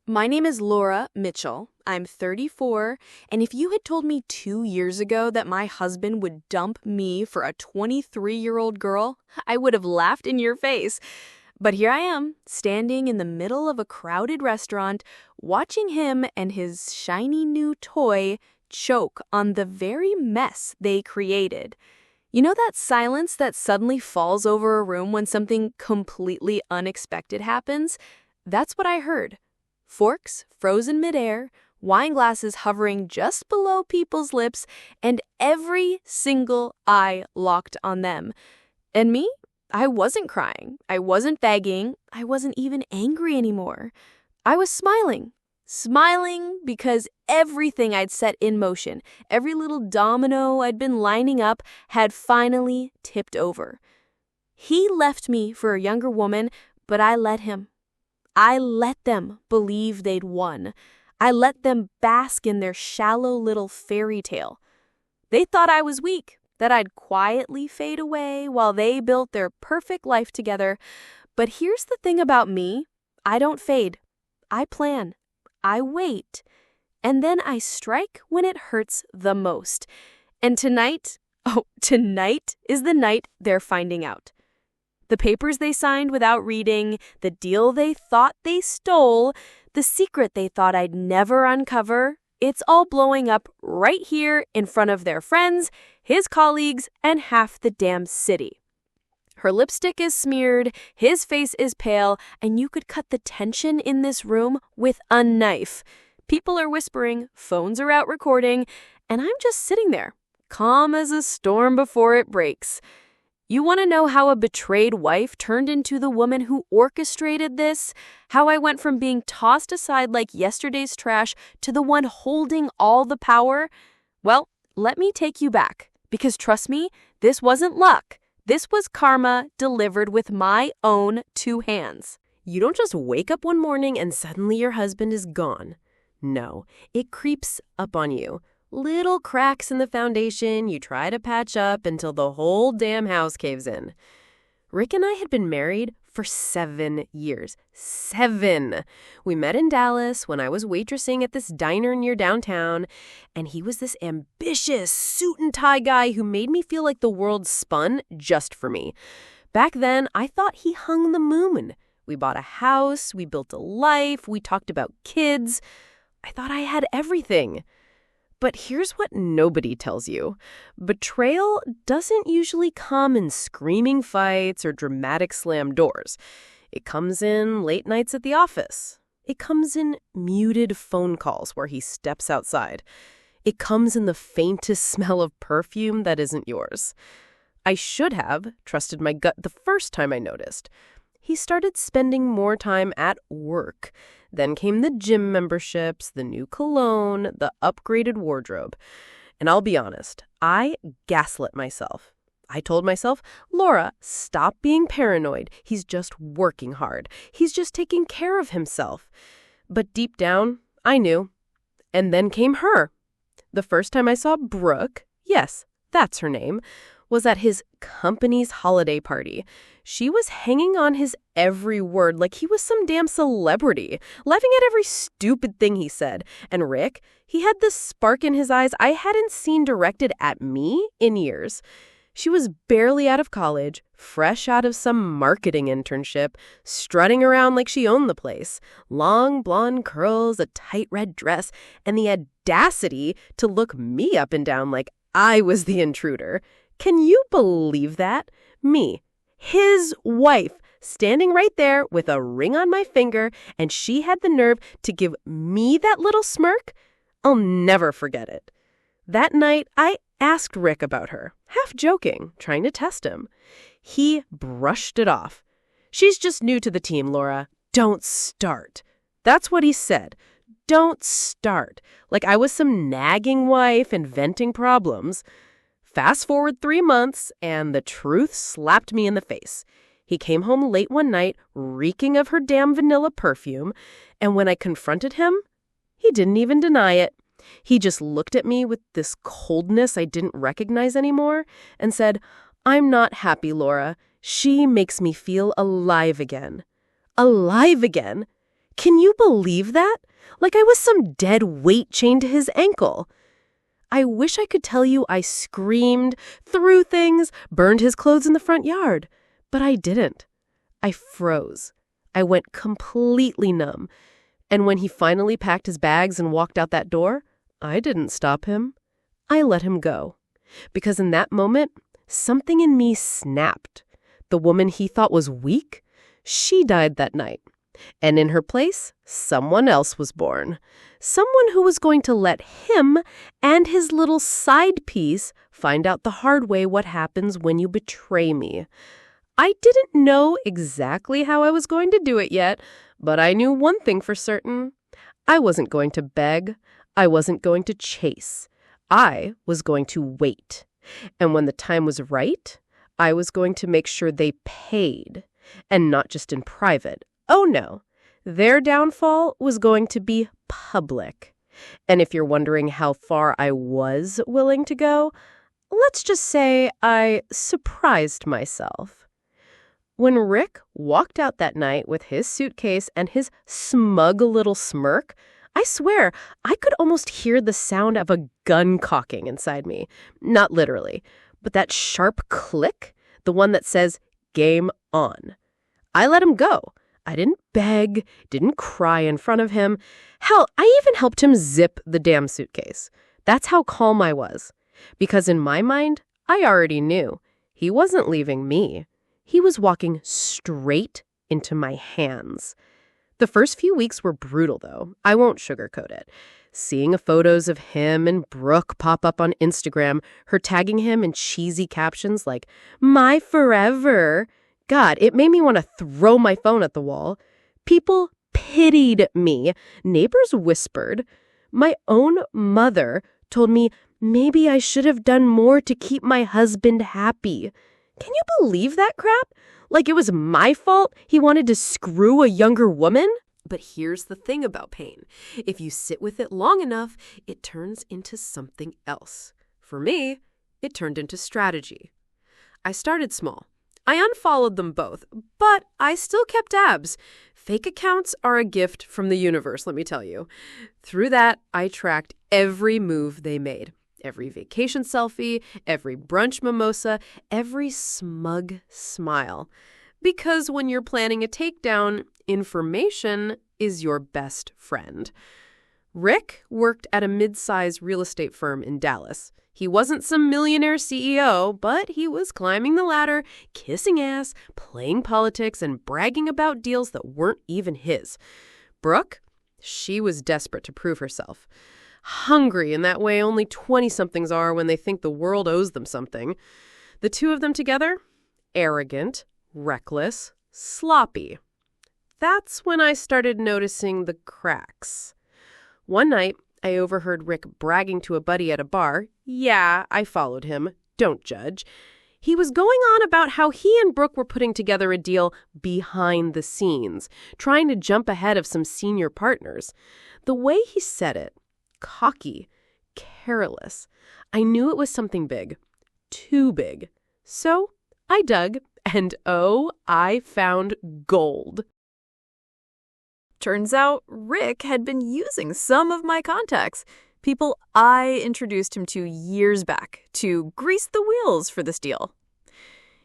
My name is Laura Mitchell. I'm 34, and if you had told me 2 years ago that my husband would dump me for a 23-year-old girl, I would have laughed in your face. But here I am, standing in the middle of a crowded restaurant, watching him and his shiny new toy choke on the very mess they created. You know that silence that suddenly falls over a room when something completely unexpected happens? That's what I heard. Forks frozen midair, wine glasses hovering just below people's lips, and every single eye locked on them. And me? I wasn't crying. I wasn't begging. I wasn't even angry anymore. I was smiling. Smiling because everything I'd set in motion, every little domino I'd been lining up, had finally tipped over. He left me for a younger woman, but I let him. I let them believe they'd won. I let them bask in their shallow little fairy tale. They thought I was weak, that I'd quietly fade away while they built their perfect life together. But here's the thing about me. I don't fade. I plan. I wait. And then I strike when it hurts the most. And tonight is the night they're finding out. The papers they signed without reading, the deal they thought they stole, the secret they thought I'd never uncover, it's all blowing up right here in front of their friends, his colleagues, and half the damn city. Her lipstick is smeared, his face is pale, and you could cut the tension in this room with a knife. People are whispering, phones are out recording, and I'm just sitting there, calm as a storm before it breaks. You want to know how a betrayed wife turned into the woman who orchestrated this? How I went from being tossed aside like yesterday's trash to the one holding all the power? Well, let me take you back, because trust me, this wasn't luck. This was karma delivered with my own two hands. You don't just wake up one morning and suddenly your husband is gone. No, it creeps up on you. Little cracks in the foundation you try to patch up until the whole damn house caves in. Rick and I had been married for 7 years. 7! We met in Dallas when I was waitressing at this diner near downtown, and he was this ambitious suit and tie guy who made me feel like the world spun just for me. Back then, I thought he hung the moon. We bought a house, we built a life, we talked about kids. I thought I had everything. But here's what nobody tells you. Betrayal doesn't usually come in screaming fights or dramatic slam doors. It comes in late nights at the office. It comes in muted phone calls where he steps outside. It comes in the faintest smell of perfume that isn't yours. I should have trusted my gut the first time I noticed. He started spending more time at work. Then came the gym memberships, the new cologne, the upgraded wardrobe. And I'll be honest, I gaslit myself. I told myself, Laura, stop being paranoid. He's just working hard. He's just taking care of himself. But deep down, I knew. And then came her. The first time I saw Brooke, yes, that's her name, was at his company's holiday party. She was hanging on his every word like he was some damn celebrity, laughing at every stupid thing he said. And Rick, he had this spark in his eyes I hadn't seen directed at me in years. She was barely out of college, fresh out of some marketing internship, strutting around like she owned the place. Long blonde curls, a tight red dress, and the audacity to look me up and down like I was the intruder. Can you believe that? Me, his wife, standing right there with a ring on my finger, and she had the nerve to give me that little smirk? I'll never forget it. That night, I asked Rick about her, half joking, trying to test him. He brushed it off. She's just new to the team, Laura. Don't start. That's what he said. Don't start. Like I was some nagging wife inventing problems. Fast forward 3 months, and the truth slapped me in the face. He came home late one night, reeking of her damn vanilla perfume, and when I confronted him, he didn't even deny it. He just looked at me with this coldness I didn't recognize anymore and said, I'm not happy, Laura. She makes me feel alive again. Alive again? Can you believe that? Like I was some dead weight chained to his ankle. I wish I could tell you I screamed, threw things, burned his clothes in the front yard. But I didn't. I froze. I went completely numb. And when he finally packed his bags and walked out that door, I didn't stop him. I let him go. Because in that moment, something in me snapped. The woman he thought was weak, she died that night. And in her place, someone else was born. Someone who was going to let him and his little side piece find out the hard way what happens when you betray me. I didn't know exactly how I was going to do it yet, but I knew one thing for certain. I wasn't going to beg. I wasn't going to chase. I was going to wait. And when the time was right, I was going to make sure they paid. And not just in private. Oh no, their downfall was going to be public. And if you're wondering how far I was willing to go, let's just say I surprised myself. When Rick walked out that night with his suitcase and his smug little smirk, I swear I could almost hear the sound of a gun cocking inside me. Not literally, but that sharp click, the one that says, game on. I let him go. I didn't beg, didn't cry in front of him. Hell, I even helped him zip the damn suitcase. That's how calm I was. Because in my mind, I already knew. He wasn't leaving me. He was walking straight into my hands. The first few weeks were brutal, though. I won't sugarcoat it. Seeing photos of him and Brooke pop up on Instagram, her tagging him in cheesy captions like, "My forever." God, it made me want to throw my phone at the wall. People pitied me. Neighbors whispered. My own mother told me maybe I should have done more to keep my husband happy. Can you believe that crap? Like it was my fault he wanted to screw a younger woman? But here's the thing about pain. If you sit with it long enough, it turns into something else. For me, it turned into strategy. I started small. I unfollowed them both, but I still kept tabs. Fake accounts are a gift from the universe, let me tell you. Through that, I tracked every move they made. Every vacation selfie, every brunch mimosa, every smug smile. Because when you're planning a takedown, information is your best friend. Rick worked at a mid-sized real estate firm in Dallas. He wasn't some millionaire CEO, but he was climbing the ladder, kissing ass, playing politics, and bragging about deals that weren't even his. Brooke, she was desperate to prove herself. Hungry in that way only 20-somethings are when they think the world owes them something. The two of them together? Arrogant, reckless, sloppy. That's when I started noticing the cracks. One night, I overheard Rick bragging to a buddy at a bar. Yeah, I followed him. Don't judge. He was going on about how he and Brooke were putting together a deal behind the scenes, trying to jump ahead of some senior partners. The way he said it, cocky, careless, I knew it was something big. Too big. So I dug, and oh, I found gold. Turns out Rick had been using some of my contacts, people I introduced him to years back, to grease the wheels for this deal.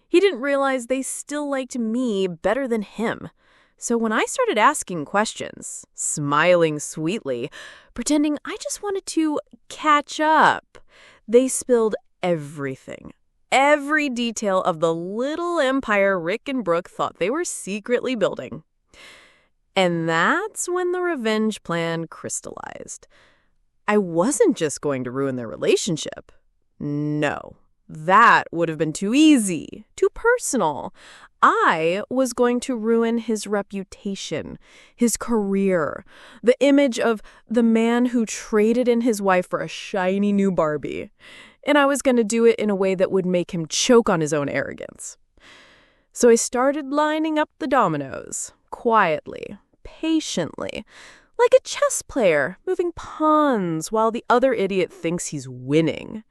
He didn't realize they still liked me better than him. So when I started asking questions, smiling sweetly, pretending I just wanted to catch up, they spilled everything. Every detail of the little empire Rick and Brooke thought they were secretly building. And that's when the revenge plan crystallized. I wasn't just going to ruin their relationship. No, that would have been too easy, too personal. I was going to ruin his reputation, his career, the image of the man who traded in his wife for a shiny new Barbie. And I was going to do it in a way that would make him choke on his own arrogance. So I started lining up the dominoes, quietly, patiently, like a chess player moving pawns while the other idiot thinks he's winning.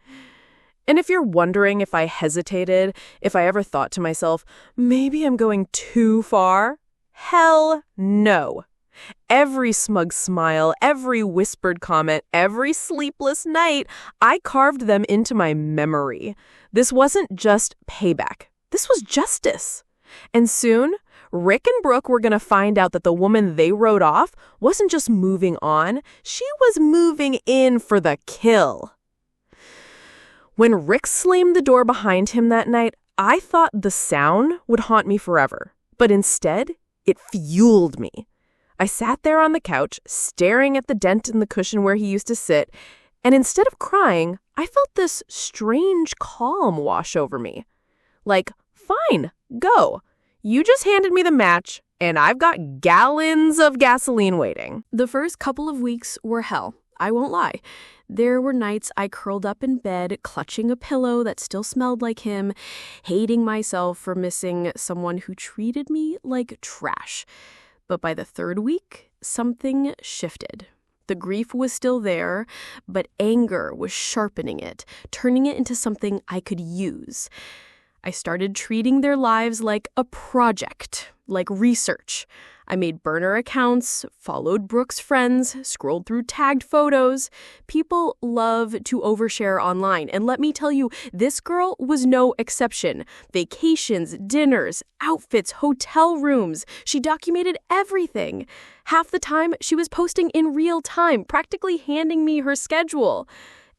And if you're wondering if I hesitated, if I ever thought to myself, maybe I'm going too far, hell no. Every smug smile, every whispered comment, every sleepless night, I carved them into my memory. This wasn't just payback. This was justice. And soon, Rick and Brooke were going to find out that the woman they wrote off wasn't just moving on, she was moving in for the kill. When Rick slammed the door behind him that night, I thought the sound would haunt me forever. But instead, it fueled me. I sat there on the couch, staring at the dent in the cushion where he used to sit, and instead of crying, I felt this strange calm wash over me. Like, fine, go. You just handed me the match, and I've got gallons of gasoline waiting. The first couple of weeks were hell, I won't lie. There were nights I curled up in bed, clutching a pillow that still smelled like him, hating myself for missing someone who treated me like trash. But by the third week, something shifted. The grief was still there, but anger was sharpening it, turning it into something I could use. I started treating their lives like a project, like research. I made burner accounts, followed Brooke's friends, scrolled through tagged photos. People love to overshare online, and let me tell you, this girl was no exception. Vacations, dinners, outfits, hotel rooms. She documented everything. Half the time, she was posting in real time, practically handing me her schedule.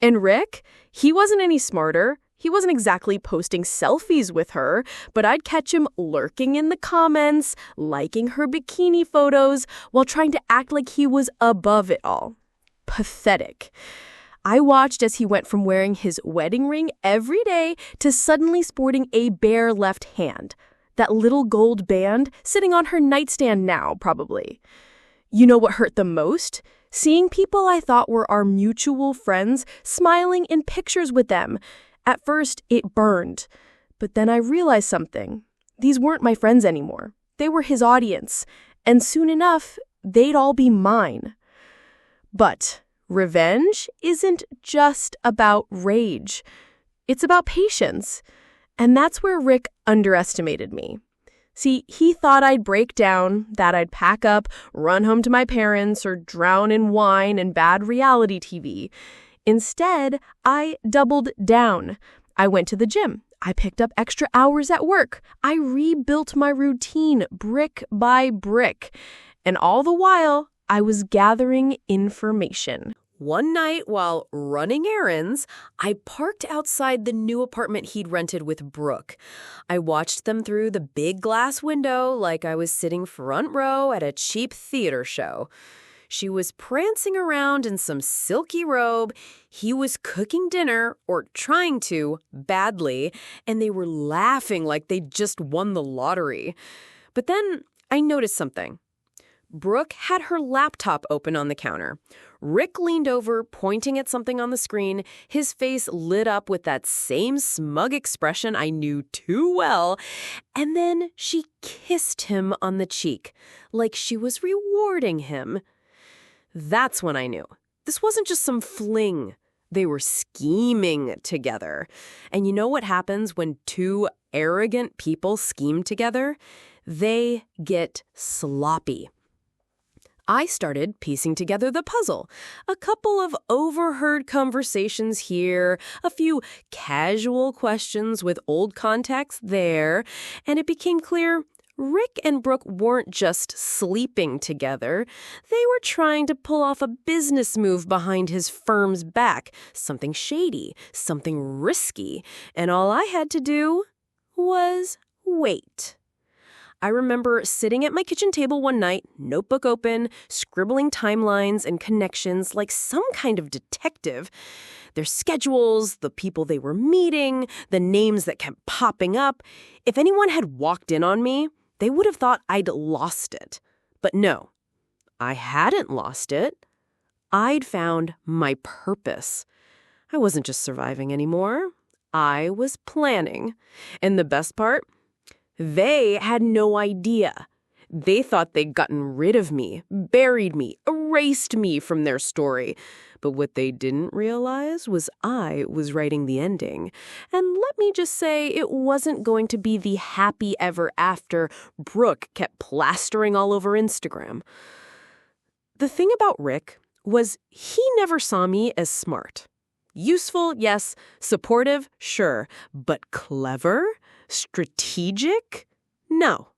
And Rick, he wasn't any smarter. He wasn't exactly posting selfies with her, but I'd catch him lurking in the comments, liking her bikini photos, while trying to act like he was above it all. Pathetic. I watched as he went from wearing his wedding ring every day to suddenly sporting a bare left hand. That little gold band sitting on her nightstand now, probably. You know what hurt the most? Seeing people I thought were our mutual friends smiling in pictures with them. At first, it burned. But then I realized something. These weren't my friends anymore. They were his audience. And soon enough, they'd all be mine. But revenge isn't just about rage. It's about patience. And that's where Rick underestimated me. See, he thought I'd break down, that I'd pack up, run home to my parents, or drown in wine and bad reality TV. Instead, I doubled down. I went to the gym. I picked up extra hours at work. I rebuilt my routine brick by brick. And all the while, I was gathering information. One night, while running errands, I parked outside the new apartment he'd rented with Brooke. I watched them through the big glass window like I was sitting front row at a cheap theater show. She was prancing around in some silky robe. He was cooking dinner, or trying to, badly, and they were laughing like they'd just won the lottery. But then I noticed something. Brooke had her laptop open on the counter. Rick leaned over, pointing at something on the screen, his face lit up with that same smug expression I knew too well. And then she kissed him on the cheek, like she was rewarding him. That's when I knew. This wasn't just some fling. They were scheming together. And you know what happens when two arrogant people scheme together? They get sloppy. I started piecing together the puzzle. A couple of overheard conversations here, a few casual questions with old context there, and it became clear Rick and Brooke weren't just sleeping together. They were trying to pull off a business move behind his firm's back, something shady, something risky, and all I had to do was wait. I remember sitting at my kitchen table one night, notebook open, scribbling timelines and connections like some kind of detective. Their schedules, the people they were meeting, the names that kept popping up. If anyone had walked in on me, they would have thought I'd lost it. But no, I hadn't lost it. I'd found my purpose. I wasn't just surviving anymore. I was planning. And the best part? They had no idea. They thought they'd gotten rid of me, buried me, erased me from their story. But what they didn't realize was I was writing the ending. And let me just say, it wasn't going to be the happy ever after Brooke kept plastering all over Instagram. The thing about Rick was he never saw me as smart. Useful, yes. Supportive, sure. But clever? Strategic? No.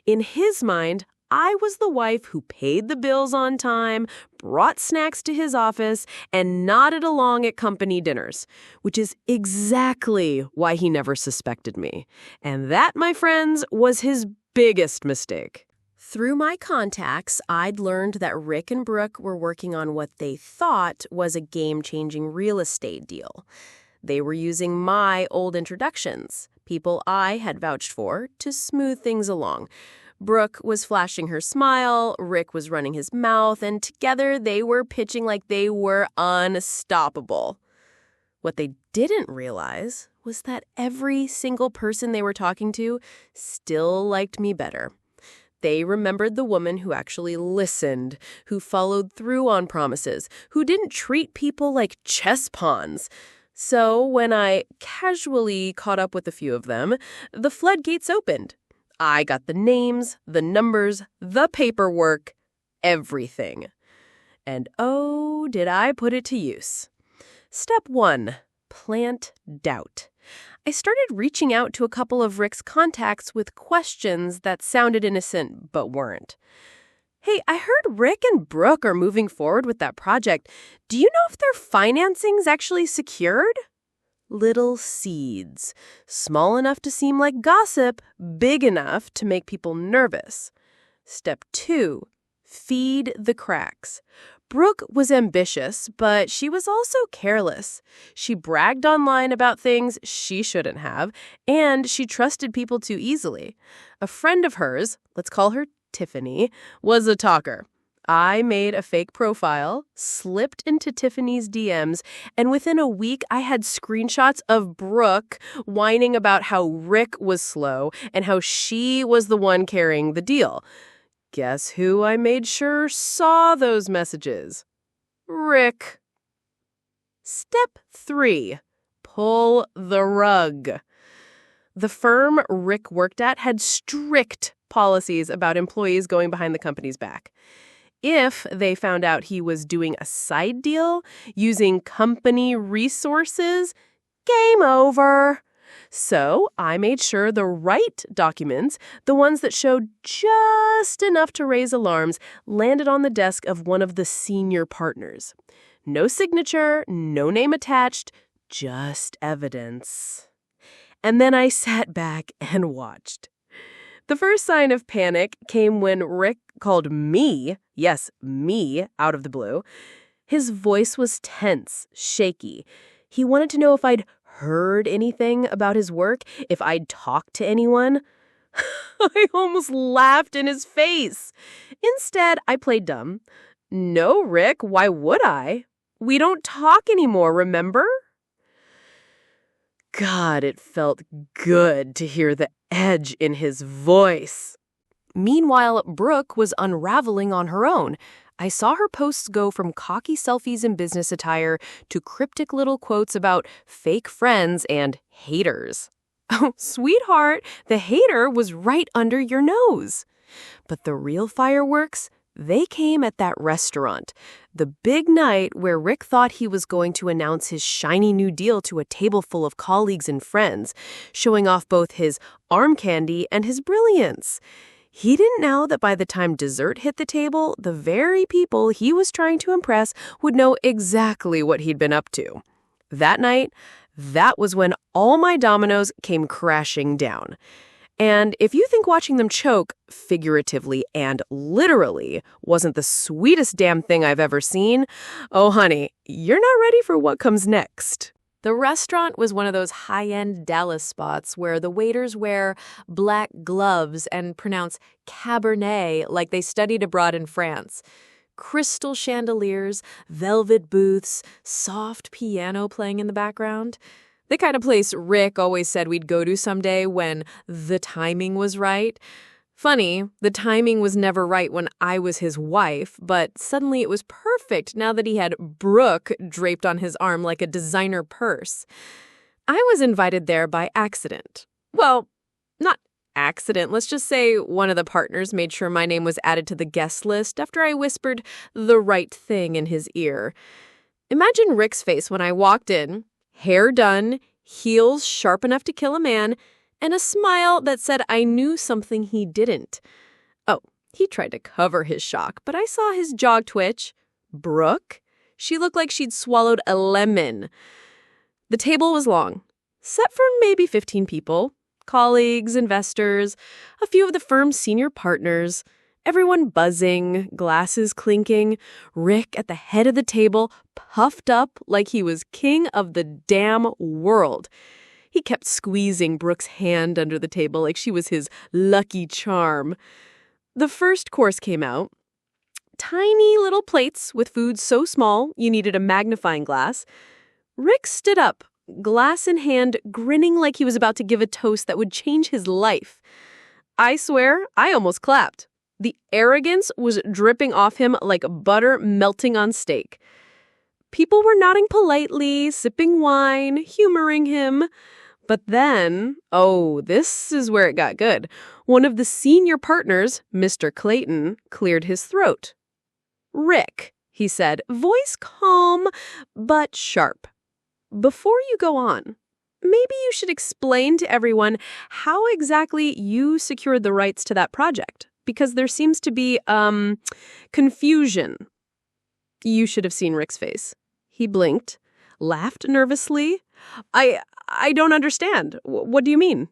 In his mind, I was the wife who paid the bills on time, brought snacks to his office, and nodded along at company dinners, which is exactly why he never suspected me. And that, my friends, was his biggest mistake. Through my contacts, I'd learned that Rick and Brooke were working on what they thought was a game-changing real estate deal. They were using my old introductions, people I had vouched for, to smooth things along. Brooke was flashing her smile, Rick was running his mouth, and together they were pitching like they were unstoppable. What they didn't realize was that every single person they were talking to still liked me better. They remembered the woman who actually listened, who followed through on promises, who didn't treat people like chess pawns. So when I casually caught up with a few of them, the floodgates opened. I got the names, the numbers, the paperwork, everything. And oh, did I put it to use. Step 1, plant doubt. I started reaching out to a couple of Rick's contacts with questions that sounded innocent but weren't. Hey, I heard Rick and Brooke are moving forward with that project. Do you know if their financing's actually secured? Little seeds, small enough to seem like gossip, big enough to make people nervous. Step 2, feed the cracks. Brooke was ambitious, but she was also careless. She bragged online about things she shouldn't have, and she trusted people too easily. A friend of hers, let's call her Tiffany, was a talker. I made a fake profile, slipped into Tiffany's DMs, and within a week I had screenshots of Brooke whining about how Rick was slow and how she was the one carrying the deal. Guess who I made sure saw those messages? Rick. Step 3, pull the rug. The firm Rick worked at had strict policies about employees going behind the company's back. If they found out he was doing a side deal using company resources, game over. So I made sure the right documents, the ones that showed just enough to raise alarms, landed on the desk of one of the senior partners. No signature, no name attached, just evidence. And then I sat back and watched. The first sign of panic came when Rick called me, yes, me, out of the blue. His voice was tense, shaky. He wanted to know if I'd heard anything about his work, if I'd talked to anyone. I almost laughed in his face. Instead, I played dumb. No, Rick, why would I? We don't talk anymore, remember? God, it felt good to hear the edge in his voice. Meanwhile, Brooke was unraveling on her own. I saw her posts go from cocky selfies in business attire to cryptic little quotes about fake friends and haters. Oh, sweetheart, the hater was right under your nose. But the real fireworks, they came at that restaurant. The big night where Rick thought he was going to announce his shiny new deal to a table full of colleagues and friends, showing off both his arm candy and his brilliance. He didn't know that by the time dessert hit the table, the very people he was trying to impress would know exactly what he'd been up to. That night, that was when all my dominoes came crashing down. And if you think watching them choke, figuratively and literally, wasn't the sweetest damn thing I've ever seen, oh honey, you're not ready for what comes next. The restaurant was one of those high-end Dallas spots where the waiters wear black gloves and pronounce Cabernet like they studied abroad in France. Crystal chandeliers, velvet booths, soft piano playing in the background. The kind of place Rick always said we'd go to someday when the timing was right. Funny, the timing was never right when I was his wife, but suddenly it was perfect now that he had Brooke draped on his arm like a designer purse. I was invited there by accident. Well, not accident. Let's just say one of the partners made sure my name was added to the guest list after I whispered the right thing in his ear. Imagine Rick's face when I walked in, hair done, heels sharp enough to kill a man, and a smile that said I knew something he didn't. Oh, he tried to cover his shock, but I saw his jaw twitch. Brooke? She looked like she'd swallowed a lemon. The table was long, set for maybe 15 people. Colleagues, investors, a few of the firm's senior partners, everyone buzzing, glasses clinking, Rick at the head of the table, puffed up like he was king of the damn world. He kept squeezing Brooke's hand under the table like she was his lucky charm. The first course came out. Tiny little plates with food so small you needed a magnifying glass. Rick stood up, glass in hand, grinning like he was about to give a toast that would change his life. I swear, I almost clapped. The arrogance was dripping off him like butter melting on steak. People were nodding politely, sipping wine, humoring him. But then, this is where it got good. One of the senior partners, Mr. Clayton, cleared his throat. "Rick," he said, voice calm but sharp. "Before you go on, maybe you should explain to everyone how exactly you secured the rights to that project, because there seems to be, confusion." You should have seen Rick's face. He blinked, laughed nervously. I don't understand. What do you mean?"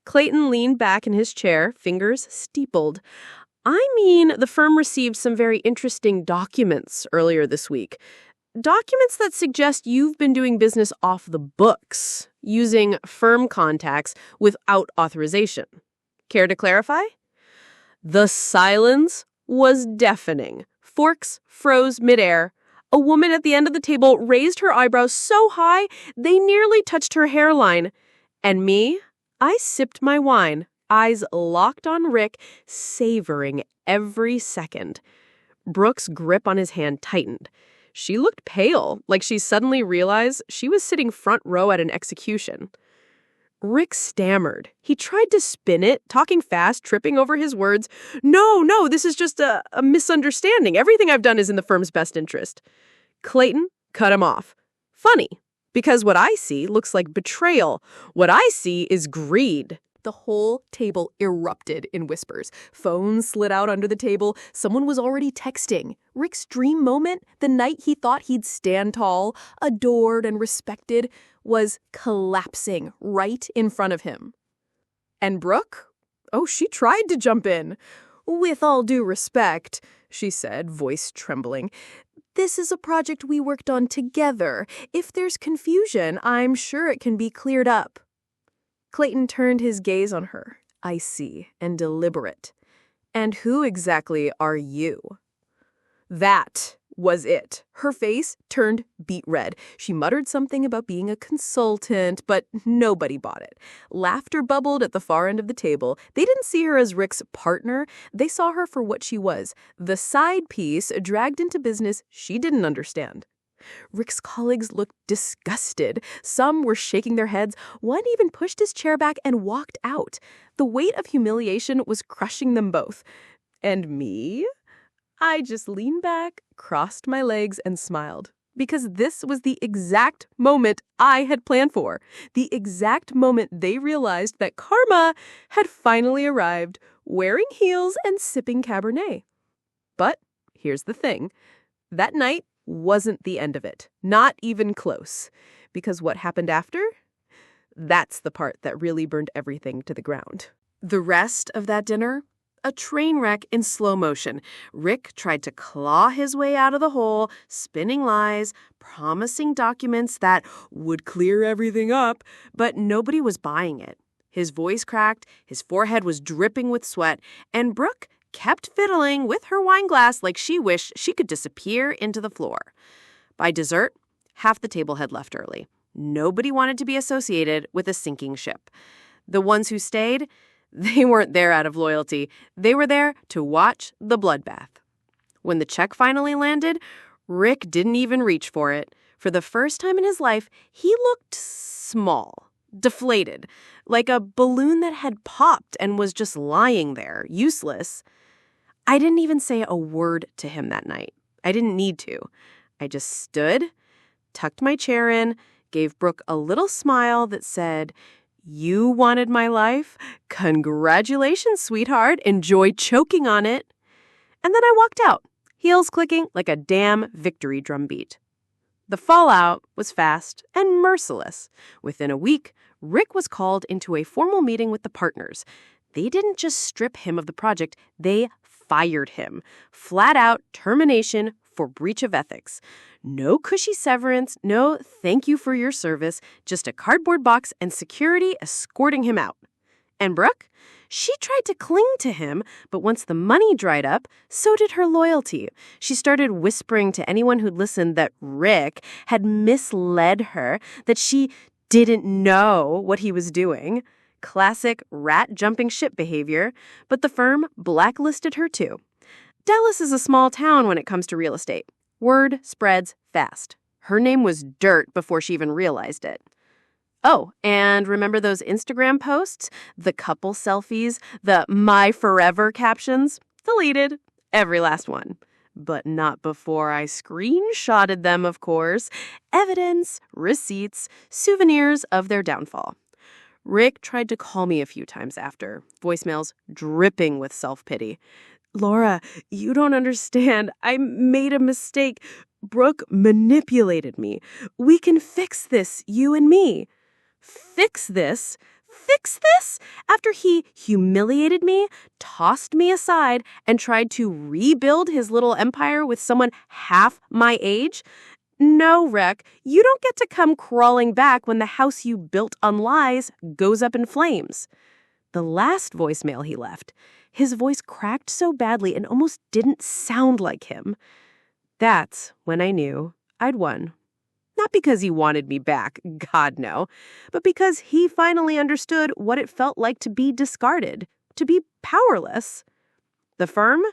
Clayton leaned back in his chair, fingers steepled. "I mean, the firm received some very interesting documents earlier this week. Documents that suggest you've been doing business off the books, using firm contacts without authorization. Care to clarify?" The silence was deafening. Forks froze midair. A woman at the end of the table raised her eyebrows so high they nearly touched her hairline. And me, I sipped my wine, eyes locked on Rick, savoring every second. Brooke's grip on his hand tightened. She looked pale, like she suddenly realized she was sitting front row at an execution. Rick stammered. He tried to spin it, talking fast, tripping over his words. No, this is just a misunderstanding. Everything I've done is in the firm's best interest." Clayton cut him off. "Funny, because what I see looks like betrayal. What I see is greed." The whole table erupted in whispers. Phones slid out under the table. Someone was already texting. Rick's dream moment, the night he thought he'd stand tall, adored and respected, was collapsing right in front of him. And Brooke? She tried to jump in. "With all due respect," she said, voice trembling, "this is a project we worked on together. If there's confusion, I'm sure it can be cleared up." Clayton turned his gaze on her, icy and deliberate. "And who exactly are you?" That was it. Her face turned beet red. She muttered something about being a consultant, but nobody bought it. Laughter bubbled at the far end of the table. They didn't see her as Rick's partner. They saw her for what she was, the side piece dragged into business she didn't understand. Rick's colleagues looked disgusted. Some were shaking their heads. One even pushed his chair back and walked out. The weight of humiliation was crushing them both. And me? I just leaned back, crossed my legs, and smiled. Because this was the exact moment I had planned for. The exact moment they realized that karma had finally arrived, wearing heels and sipping Cabernet. But here's the thing. That night wasn't the end of it. Not even close. Because what happened after? That's the part that really burned everything to the ground. The rest of that dinner? A train wreck in slow motion. Rick tried to claw his way out of the hole, spinning lies, promising documents that would clear everything up, but nobody was buying it. His voice cracked, his forehead was dripping with sweat, and Brooke kept fiddling with her wine glass like she wished she could disappear into the floor. By dessert, half the table had left early. Nobody wanted to be associated with a sinking ship. The ones who stayed, they weren't there out of loyalty. They were there to watch the bloodbath. When the check finally landed, Rick didn't even reach for it. For the first time in his life, he looked small. deflated, like a balloon that had popped and was just lying there, useless. I didn't even say a word to him that night. I didn't need to. I just stood, tucked my chair in, gave Brooke a little smile that said, "You wanted my life? Congratulations, sweetheart. Enjoy choking on it." And then I walked out, heels clicking like a damn victory drumbeat. The fallout was fast and merciless. Within a week, Rick was called into a formal meeting with the partners. They didn't just strip him of the project, they fired him. Flat out termination for breach of ethics. No cushy severance, no thank you for your service, just a cardboard box and security escorting him out. And Brooke? She tried to cling to him, but once the money dried up, so did her loyalty. She started whispering to anyone who'd listened that Rick had misled her, that she didn't know what he was doing. Classic rat-jumping ship behavior, but the firm blacklisted her too. Dallas is a small town when it comes to real estate. Word spreads fast. Her name was dirt before she even realized it. Oh, and remember those Instagram posts? The couple selfies, the my forever captions? Deleted. Every last one. But not before I screenshotted them, of course. Evidence, receipts, souvenirs of their downfall. Rick tried to call me a few times after, voicemails dripping with self-pity. "Laura, you don't understand. I made a mistake. Brooke manipulated me. We can fix this, you and me." Fix this? Fix this? After he humiliated me, tossed me aside, and tried to rebuild his little empire with someone half my age? No, Rick, you don't get to come crawling back when the house you built on lies goes up in flames. The last voicemail he left, his voice cracked so badly and almost didn't sound like him. That's when I knew I'd won. Not because he wanted me back, God no, but because he finally understood what it felt like to be discarded, to be powerless. The firm?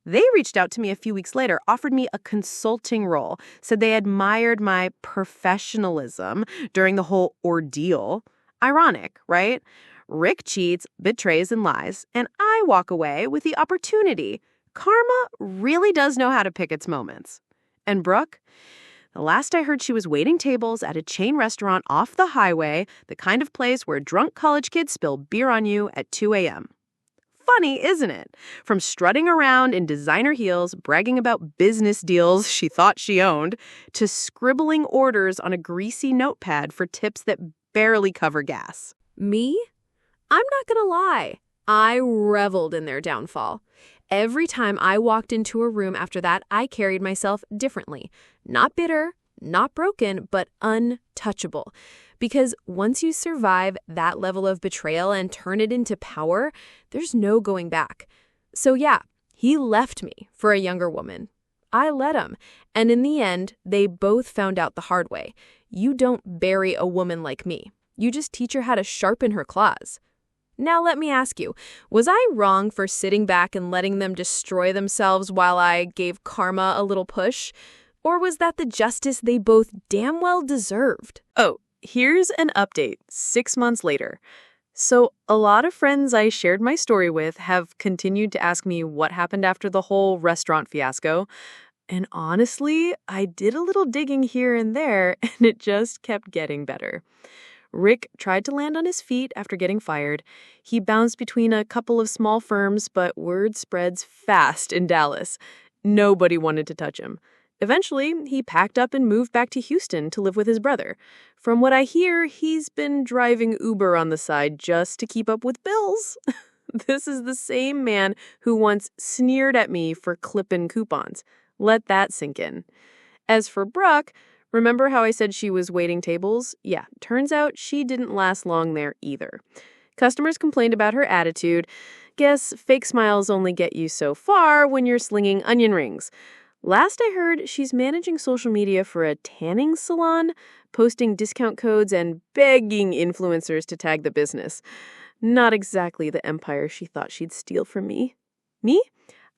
They reached out to me a few weeks later, offered me a consulting role, said they admired my professionalism during the whole ordeal. Ironic, right? Rick cheats, betrays, and lies, and I walk away with the opportunity. Karma really does know how to pick its moments. And Brooke? The last I heard, she was waiting tables at a chain restaurant off the highway, the kind of place where drunk college kids spill beer on you at 2 a.m. Funny, isn't it? From strutting around in designer heels, bragging about business deals she thought she owned, to scribbling orders on a greasy notepad for tips that barely cover gas. Me? I'm not gonna lie. I reveled in their downfall. Every time I walked into a room after that, I carried myself differently. Not bitter, not broken, but untouchable. Because once you survive that level of betrayal and turn it into power, there's no going back. So yeah, he left me for a younger woman. I let him. And in the end, they both found out the hard way. You don't bury a woman like me. You just teach her how to sharpen her claws. Now let me ask you, was I wrong for sitting back and letting them destroy themselves while I gave karma a little push? Or was that the justice they both damn well deserved? Oh, here's an update 6 months later. So a lot of friends I shared my story with have continued to ask me what happened after the whole restaurant fiasco. And honestly, I did a little digging here and there, and it just kept getting better. Rick tried to land on his feet after getting fired. He bounced between a couple of small firms, but word spreads fast in Dallas. Nobody wanted to touch him. Eventually, he packed up and moved back to Houston to live with his brother. From what I hear, he's been driving Uber on the side just to keep up with bills. This is the same man who once sneered at me for clipping coupons. Let that sink in. As for Brooke, remember how I said she was waiting tables? Yeah, turns out she didn't last long there either. Customers complained about her attitude. Guess fake smiles only get you so far when you're slinging onion rings. Last I heard, she's managing social media for a tanning salon, posting discount codes and begging influencers to tag the business. Not exactly the empire she thought she'd steal from me. Me?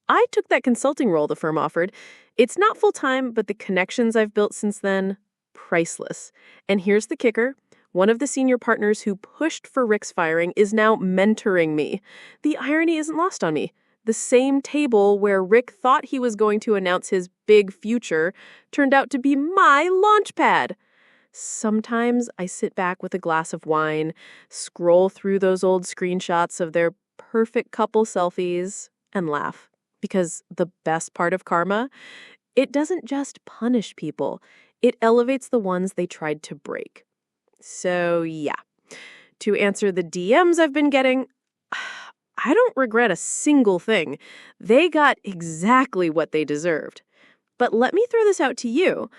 I took that consulting role the firm offered. It's not full-time, but the connections I've built since then, priceless. And here's the kicker. One of the senior partners who pushed for Rick's firing is now mentoring me. The irony isn't lost on me. The same table where Rick thought he was going to announce his big future turned out to be my launch pad. Sometimes I sit back with a glass of wine, scroll through those old screenshots of their perfect couple selfies, and laugh. Because the best part of karma, it doesn't just punish people, it elevates the ones they tried to break. So yeah, to answer the DMs I've been getting, I don't regret a single thing. They got exactly what they deserved. But let me throw this out to you.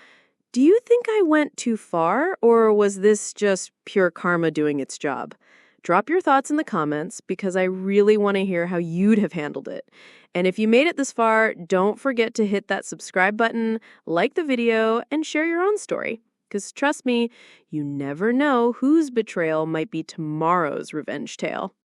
Do you think I went too far, or was this just pure karma doing its job? Drop your thoughts in the comments because I really want to hear how you'd have handled it. And if you made it this far, don't forget to hit that subscribe button, like the video, and share your own story. Because trust me, you never know whose betrayal might be tomorrow's revenge tale.